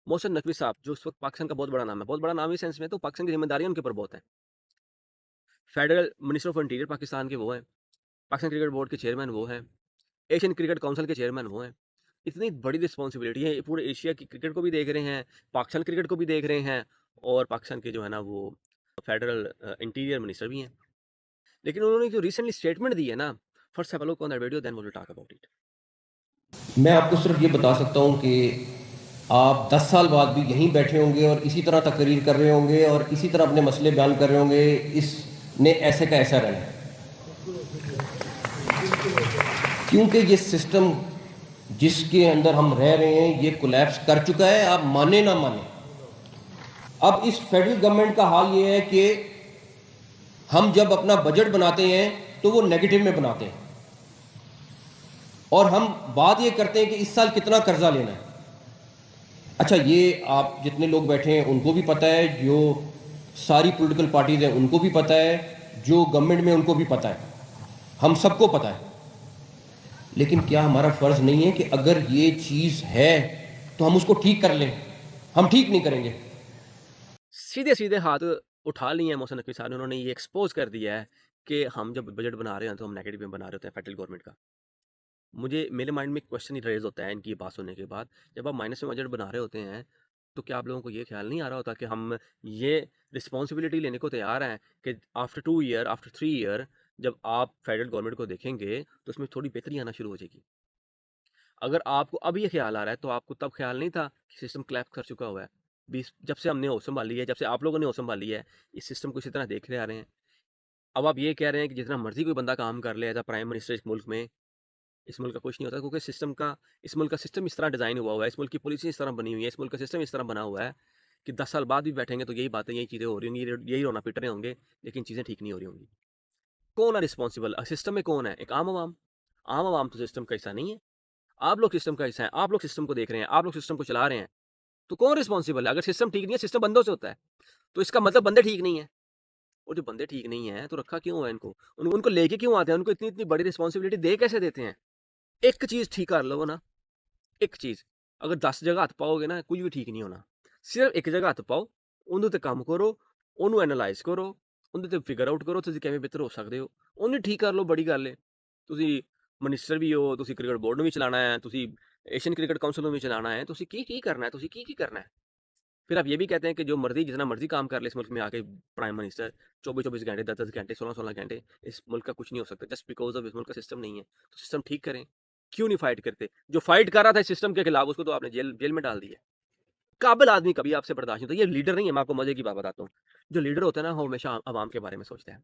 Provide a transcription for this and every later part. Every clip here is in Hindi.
मोहसिन नकवी साहब जो इस वक़्त पाकिस्तान का बहुत बड़ा नाम है, बहुत बड़ा नाम इस सेंस में तो पाकिस्तान की ज़िम्मेदारियाँ उनके ऊपर बहुत हैं। Federal minister of interior Pakistan के वो हैं, पाकिस्तान क्रिकेट बोर्ड के चेयरमैन वो हैं, एशियन क्रिकेट काउंसिल के चेयरमैन वो हैं। इतनी बड़ी रिस्पॉन्सिबिलिटी है, ये पूरे एशिया की क्रिकेट को भी देख रहे हैं, पाकिस्तान क्रिकेट को भी देख रहे हैं और पाकिस्तान के जो है ना वो फेडरल इंटीरियर मिनिस्टर भी हैं। लेकिन उन्होंने जो रिसेंटली स्टेटमेंट दी है ना, first have a look on that video then we will talk about it. मैं आपको सिर्फ ये बता सकता हूँ कि आप 10 साल बाद भी यहीं बैठे होंगे और इसी तरह तकरीर कर रहे होंगे और इसी तरह अपने मसले बयान कर रहे होंगे। इसने ऐसे का ऐसा रहना, क्योंकि ये सिस्टम जिसके अंदर हम रह रहे हैं ये कोलैप्स कर चुका है, आप माने ना माने। अब इस फेडरल गवर्नमेंट का हाल ये है कि हम जब अपना बजट बनाते हैं तो वो नेगेटिव में बनाते हैं और हम बात ये करते हैं कि इस साल कितना कर्जा लेना है। अच्छा, ये आप जितने लोग बैठे हैं उनको भी पता है, जो सारी पॉलिटिकल पार्टीज हैं उनको भी पता है, जो गवर्नमेंट में उनको भी पता है, हम सबको पता है। लेकिन क्या हमारा फर्ज नहीं है कि अगर ये चीज है तो हम उसको ठीक कर लें? हम ठीक नहीं करेंगे। सीधे-सीधे हाथ उठा लिए हैं मोहसिन नकवी साहब ने, उन्होंने ये एक्सपोज़ कर दिया है कि हम जब बजट बना रहे हैं तो हम नेगेटिव में बना रहे होते हैं फेडरल गवर्नमेंट का। मुझे मेरे माइंड में एक क्वेश्चन ही रेज़ होता है इनकी ये बात सुनने के बाद, जब आप माइनस में बजट बना रहे होते हैं, तो क्या आप लोगों को ये ख़्याल नहीं आ रहा होता कि हम ये रिस्पॉन्सिबिलिटी लेने को तैयार हैं कि आफ्टर 2 ईयर, आफ्टर 3 ईयर जब आप फेडरल गवर्नमेंट को देखेंगे, तो उसमें थोड़ी बेहतरी आना शुरू हो जाएगी। अगर आपको अब ये ख़्याल आ रहा है, तो आपको तब ख़्याल नहीं था कि सिस्टम कोलैप्स कर चुका हुआ है। बीस जब से हमने होश संभाली है, जब से आप लोगों ने होश संभाली है, इस सिस्टम को इसी तरह देखते आ रहे हैं। अब आप ये कह रहे हैं कि जितना मर्ज़ी कोई बंदा काम कर ले एज़ अ प्राइम मिनिस्टर इस मुल्क में, इस मुल्क का कुछ नहीं होता क्योंकि इस मुल्क का सिस्टम इस तरह डिज़ाइन हुआ हुआ है, इस मुल्क की पॉलिसी इस तरह बनी हुई है, इस मुल्क का सिस्टम इस तरह बना हुआ है कि 10 साल बाद भी बैठेंगे तो यही बातें, यही चीज़ें हो रही होंगी, यही रोना-पीट रहे होंगे, लेकिन चीज़ें ठीक नहीं हो रही होंगी। कौन है रिस्पॉन्सिबल? सिस्टम में कौन है? एक आम अवाम। आम अवाम तो सिस्टम का हिस्सा नहीं है। आप लोग सिस्टम का हिस्सा हैं, आप लोग सिस्टम को देख रहे हैं, आप लोग सिस्टम को चला रहे हैं। तो कौन रिस्पॉन्सिबल है? अगर सिस्टम ठीक नहीं है, सिस्टम बंदों से होता है, तो इसका मतलब बंदे ठीक नहीं है। और जो बंदे ठीक नहीं है, तो रखा क्यों है इनको? उनको लेके क्यों आते हैं? उनको इतनी-इतनी बड़ी रिस्पॉन्सिबिलिटी दे कैसे देते हैं? एक चीज़ ठीक कर लो ना, एक चीज़। अगर 10 जगह हत्थ पाओगे ना, कुछ भी ठीक नहीं होना। सिर्फ एक जगह हत्थ पाओ, ਉਹਦੇ ਤੇ ਕੰਮ ਕਰੋ, ਉਹਨੂੰ ਐਨਾਲਾਈਜ਼ ਕਰੋ, ਉਹਦੇ ਤੇ ਫਿਗਰ ਆਊਟ ਕਰੋ ਤੁਸੀਂ ਕਿਵੇਂ ਬਿਹਤਰ ਹੋ ਸਕਦੇ ਹੋ। ਉਹਨੂੰ ਠੀਕ ਕਰ ਲਓ, ਬੜੀ ਗੱਲ ਹੈ। ਤੁਸੀਂ ਮਿਨਿਸਟਰ ਵੀ ਹੋ, ਤੁਸੀਂ ਕ੍ਰਿਕਟ ਬੋਰਡ ਨੂੰ ਵੀ ਚਲਾਉਣਾ ਹੈ, ਤੁਸੀਂ ਏਸ਼ੀਅਨ क्रिकेट काउंसिल ਨੂੰ ਵੀ ਚਲਾਉਣਾ ਹੈ, ਤੁਸੀਂ ਕੀ करना है, ਤੁਸੀਂ ਕੀ करना है। फिर आप ये भी कहते हैं कि जो मर्जी जितना मर्जी काम कर ले इस मुल्क में आके प्राइम मिनिस्टर 24-24 घंटे 10-10 घंटे 16-16 घंटे इस मुल्क का कुछ नहीं हो सकता जस्ट बिकॉज ऑफ इस मुल्क का सिस्टम नहीं है तो सिस्टम ठीक करें। क्यों नहीं फाइट करते? जो फाइट कर रहा था इस सिस्टम के खिलाफ उसको तो आपने जेल जेल में डाल दिया। काबिल आदमी कभी आपसे बर्दाश्त नहीं होता। ये लीडर नहीं है। मैं आपको मजे की बात बताता हूँ। जो लीडर होता है ना वो हमेशा आवाम के बारे में सोचता है।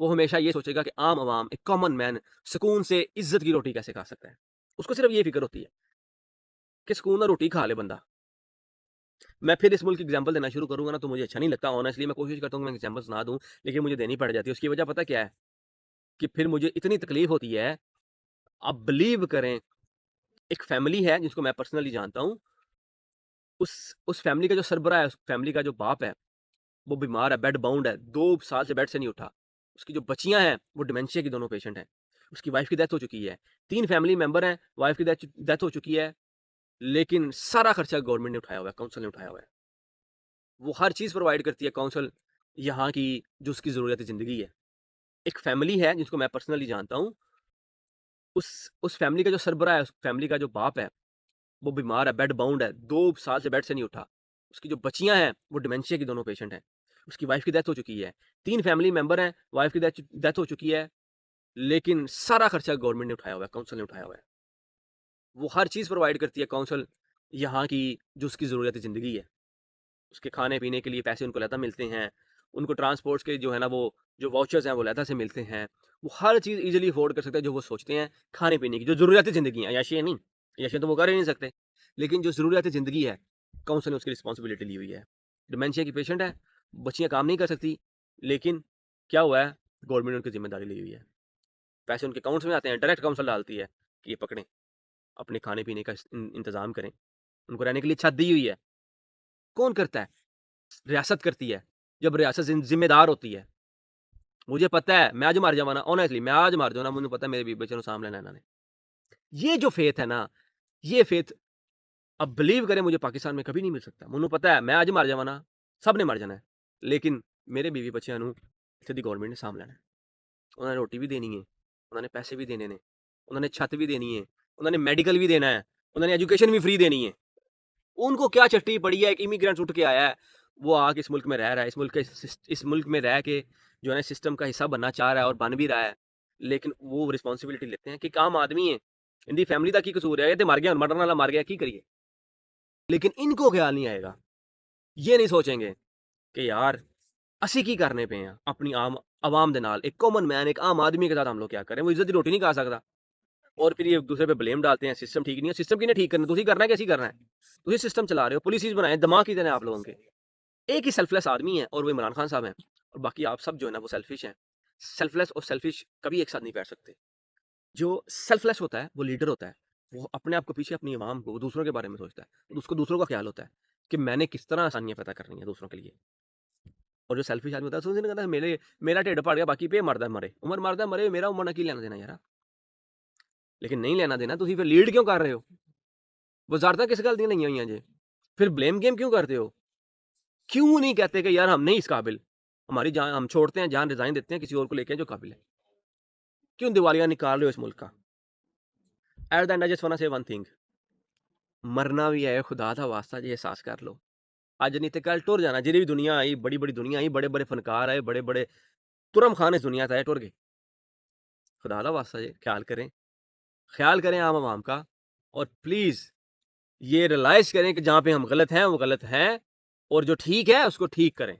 वो हमेशा ये सोचेगा कि आम आवाम एक कॉमन मैन सुकून से इज्जत की रोटी कैसे खा सकता है। उसको सिर्फ ये फिक्र होती है कि सुकून और रोटी खा ले बंदा। मैं फिर इस मुल्क की एग्जांपल देना शुरू करूँगा ना तो मुझे अच्छा नहीं लगता ऑनेस्टली। मैं कोशिश करता हूँ कि मैं एग्जांपल्स ना दूँ, लेकिन मुझे देनी पड़ जाती है। उसकी वजह पता क्या है? कि फिर मुझे इतनी तकलीफ होती है। आप बिलीव करें, एक फैमिली है जिसको मैं पर्सनली जानता हूँ। उस फैमिली का जो सरबरा है, उस फैमिली का जो बाप है, वो बीमार है, बेड बाउंड है, 2 साल से बेड से नहीं उठा। उसकी जो बच्चियाँ हैं, वो डिमेंशिया की दोनों पेशेंट हैं। उसकी वाइफ़ की डेथ हो चुकी है। 3 फैमिली मेंबर हैं, वाइफ़ की डेथ डेथ हो चुकी है, लेकिन सारा खर्चा गवर्नमेंट ने उठाया हुआ है, काउंसिल ने उठाया हुआ है। वो हर चीज़ प्रोवाइड करती है काउंसिल, यहाँ की जो उसकी ज़रूरियात ज़िंदगी है। एक फैमिली है जिसको मैं पर्सनली जानता हूँ। उस फैमिली का जो सरबरा है, उस फैमिली का जो बाप है, वो बीमार है, बेड बाउंड है, 2 साल से बेड से नहीं उठा। उसकी जो बच्चियाँ हैं, वो डिमेंशिया की दोनों पेशेंट हैं। उसकी वाइफ़ की डेथ हो चुकी है। 3 फैमिली मेंबर हैं, वाइफ़ की डेथ डेथ हो चुकी है, लेकिन सारा खर्चा गवर्नमेंट ने उठाया हुआ है, काउंसिल ने उठाया हुआ है। वो हर चीज़ प्रोवाइड करती है काउंसिल, यहाँ की जो उसकी ज़रूरियात ज़िंदगी है। उसके खाने-पीने के लिए पैसे उनको अलहदा मिलते हैं। उनको ट्रांसपोर्ट्स के जो है ना वो जो वाउचर्स हैं वो अलहदा से मिलते हैं। वो हर चीज़ ईज़िली अफ़ोर्ड कर सकते हैं जो वो सोचते हैं खाने-पीने की, जो ज़रूरियाती ज़िंदगी है, अय्याशियाँ नहीं। अय्याशियाँ तो वो कर ही नहीं सकते। लेकिन जो ज़रूरियाती ज़िंदगी है, काउंसिल ने उसकी रिस्पॉन्सिबिलिटी ली हुई है। डिमेंशिया की पेशेंट है, बच्चियाँ काम नहीं कर सकती, लेकिन क्या हुआ है, गवर्नमेंट ने उनकी ज़िम्मेदारी ली हुई है। पैसे उनके अकाउंट्स में आते हैं, डायरेक्ट काउंसिल डालती है कि ये पकड़ें, अपने खाने-पीने का इंतज़ाम करें। उनको रहने के लिए छत दी हुई है। कौन करता है? रियासत करती है। जब रियासत ज़िम्मेदार होती है। मुझे पता है मैं आज मर जावां ना ऑनेस्टली मैं आज मर जाऊँ ना मुझे पता है मेरे बीबी बच्चे नु सामभ लेना इन्हां ने। ये जो फेथ है ना, ये फेथ अब बिलीव करें मुझे पाकिस्तान में कभी नहीं मिल सकता। मैनू पता है मैं अज मर जावां ना, सब ने मर जाना है, लेकिन मेरे बीवी बच्चों नूं इत्थे दी गवर्नमेंट ने साਂਭ ਲੈਣਾ है। उन्होंने रोटी भी देनी है, उन्होंने पैसे भी देने ने, उन्होंने छत भी देनी है, उन्होंने मेडिकल भी देना है, उन्होंने एजुकेशन भी फ्री देनी है। उनको क्या चट्टी पड़ी है, एक इमिग्रेंट उठ के आया है, वो आके इस मुल्क में रह रहा है, इस मुल्क में रह के जो है सिस्टम का हिस्सा बनना चाह रहा है और बन भी रहा है, लेकिन वो रिस्पॉन्सिबिलिटी लेते हैं कि एक आम आदमी है, इनकी फैमिली का की कसूर है, ये तो मर गया, मरने वाला मर गया, की करिए। लेकिन इनको ख्याल नहीं आएगा, ये नहीं सोचेंगे कि यार ਅਸੀਂ ਕੀ ਕਰਨੇ ਪਏ ਆ ਆਪਣੀ ਆਮ आवाम ਦੇ ਨਾਲ, एक कॉमन मैन, एक आम आदमी के साथ हम लोग क्या करें, वो इज्जत की रोटी नहीं खा सकता। और फिर ये एक दूसरे पे ब्लेम डालते हैं, सिस्टम ठीक नहीं है। सिस्टम किने ठीक करना, तुसी करना है, कैसी करना है? तुसी सिस्टम चला रहे हो, पॉलिसीज बनाए, दिमाग कितने हैं आप लोगों के? एक ही सेल्फलेस आदमी है और वो इमरान खान साहब हैं, और बाकी आप सब जो है ना वो सेल्फिश हैं। सेल्फलेस और सेल्फिश कभी एक साथ नहीं बैठ सकते। जो सेल्फलेस होता है वो लीडर होता है, वो अपने आप को पीछे, अपनी आवाम को, वो दूसरों के बारे में सोचता है, उसको दूसरों का ख्याल होता है कि मैंने किस तरह आसानियां पैदा करनी है दूसरों के लिए। और जो सेल्फिश आदमी होता है सोचने कहता है मेरा ढिड पड़ गया, बाकी पे मरदा मरे, उमर मरदा मरे, मेरा उमर ना की लेना देना यार। लेकिन नहीं लेना देना, तुसी फिर लीड क्यों कर रहे हो? वजारतां किस गल दी नहीं हुई जे? फिर ब्लेम गेम क्यों करते हो? क्यों नहीं कहते कि यार हम नहीं इस काबिल, हमारी जान हम छोड़ते हैं, जान रिजाइन देते हैं, किसी और को लेके जो काबिल है? क्यों दिवालिया निकाल रहे हो इस मुल्क का? At the end I just want to say one thing, मरना भी है, खुदा दा वास्ता जी एहसास कर लो। अज नहीं तो कल टुर जाना। जेह्ड़ी भी दुनिया आई, बड़ी बड़ी दुनिया आई, बड़े बड़े फनकार आए, बड़े बड़े तुरम खान इस दुनिया से आए, टुर गए। खुदा दा वास्ता जी ख्याल करें आम आवाम का, और प्लीज़ ये रियलाइज़ करें कि जहाँ पे हम गलत हैं वो गलत हैं, और जो ठीक है उसको ठीक करें।